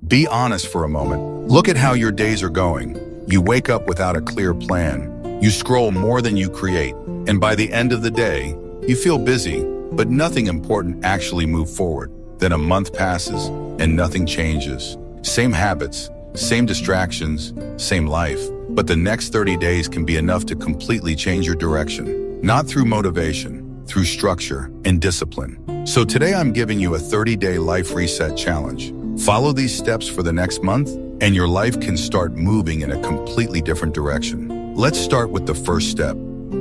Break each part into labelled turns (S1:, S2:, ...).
S1: Be honest for a moment. Look at how your days are going. You wake up without a clear plan. You scroll more than you create. And by the end of the day, you feel busy, but nothing important actually moved forward. Then a month passes and nothing changes. Same habits, same distractions, same life. But the next 30 days can be enough to completely change your direction. Not through motivation, through structure and discipline. So today I'm giving you a 30-day life reset challenge. Follow these steps for the next month, and your life can start moving in a completely different direction. Let's start with the first step.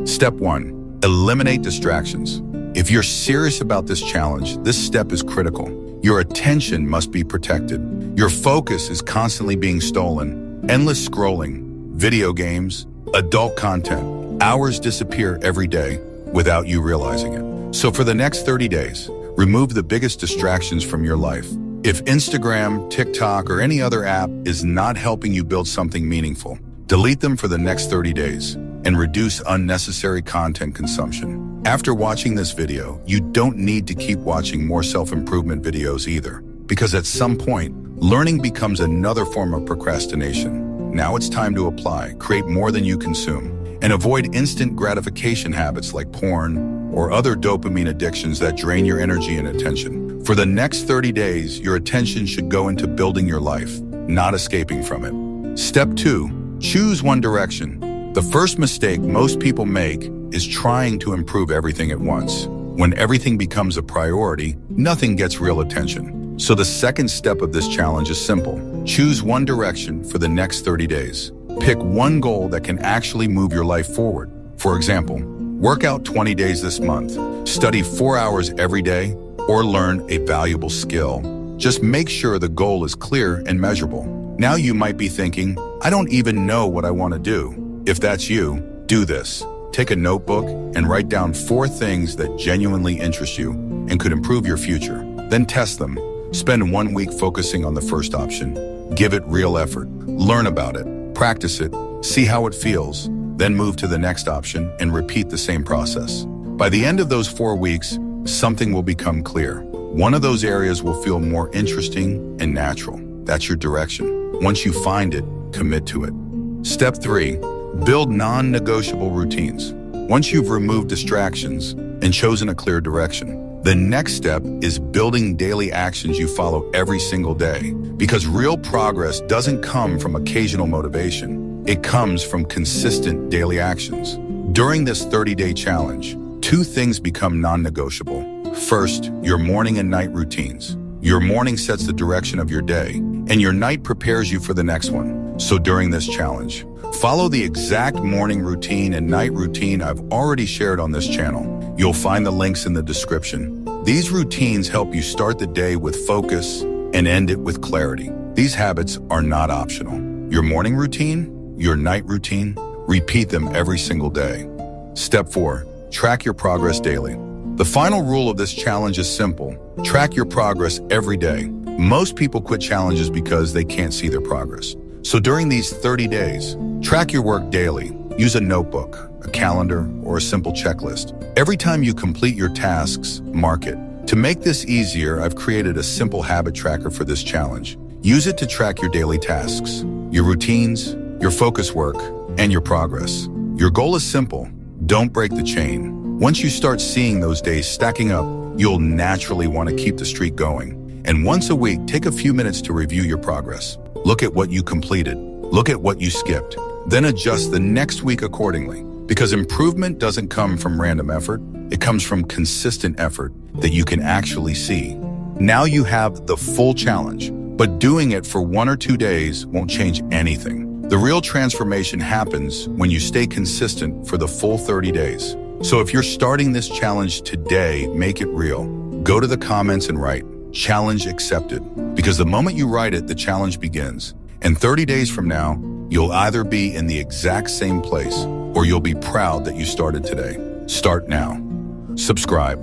S1: Step 1. Eliminate distractions. If you're serious about this challenge, this step is critical. Your attention must be protected. Your focus is constantly being stolen. Endless scrolling, video games, adult content. Hours disappear every day without you realizing it. So for the next 30 days, remove the biggest distractions from your life. If Instagram, TikTok, or any other app is not helping you build something meaningful, delete them for the next 30 days and reduce unnecessary content consumption. After watching this video, you don't need to keep watching more self-improvement videos either, because at some point, learning becomes another form of procrastination. Now it's time to apply, create more than you consume, and avoid instant gratification habits like porn or other dopamine addictions that drain your energy and attention. For the next 30 days, your attention should go into building your life, not escaping from it. Step 2. Choose one direction. The first mistake most people make is trying to improve everything at once. When everything becomes a priority, nothing gets real attention. So the second step of this challenge is simple. Choose one direction for the next 30 days. Pick one goal that can actually move your life forward. For example, work out 20 days this month, study 4 hours every day, or learn a valuable skill. Just make sure the goal is clear and measurable. Now you might be thinking, I don't even know what I want to do. If that's you, do this. Take a notebook and write down 4 things that genuinely interest you and could improve your future. Then test them. Spend 1 week focusing on the first option. Give it real effort. Learn about it. Practice it. See how it feels. Then move to the next option and repeat the same process. By the end of those 4 weeks, something will become clear. One of those areas will feel more interesting and natural. That's your direction. Once you find it, commit to it. Step 3. Build non-negotiable routines. Once you've removed distractions and chosen a clear direction, the next step is building daily actions you follow every single day. Because real progress doesn't come from occasional motivation. It comes from consistent daily actions. During this 30-day challenge, 2 things become non-negotiable. First, your morning and night routines. Your morning sets the direction of your day, and your night prepares you for the next one. So during this challenge, follow the exact morning routine and night routine I've already shared on this channel. You'll find the links in the description. These routines help you start the day with focus and end it with clarity. These habits are not optional. Your morning routine, your night routine, repeat them every single day. Step 4. Track your progress daily. The final rule of this challenge is simple. Track your progress every day. Most people quit challenges because they can't see their progress. So during these 30 days, track your work daily. Use a notebook, a calendar, or a simple checklist. Every time you complete your tasks, mark it. To make this easier, I've created a simple habit tracker for this challenge. Use it to track your daily tasks, your routines, your focus work, and your progress. Your goal is simple. Don't break the chain. Once you start seeing those days stacking up, you'll naturally want to keep the streak going. And once a week, take a few minutes to review your progress. Look at what you completed. Look at what you skipped. Then adjust the next week accordingly. Because improvement doesn't come from random effort. It comes from consistent effort that you can actually see. Now you have the full challenge, but doing it for 1 or 2 days won't change anything. The real transformation happens when you stay consistent for the full 30 days. So if you're starting this challenge today, make it real. Go to the comments and write, "Challenge accepted." Because the moment you write it, the challenge begins. And 30 days from now, you'll either be in the exact same place or you'll be proud that you started today. Start now. Subscribe.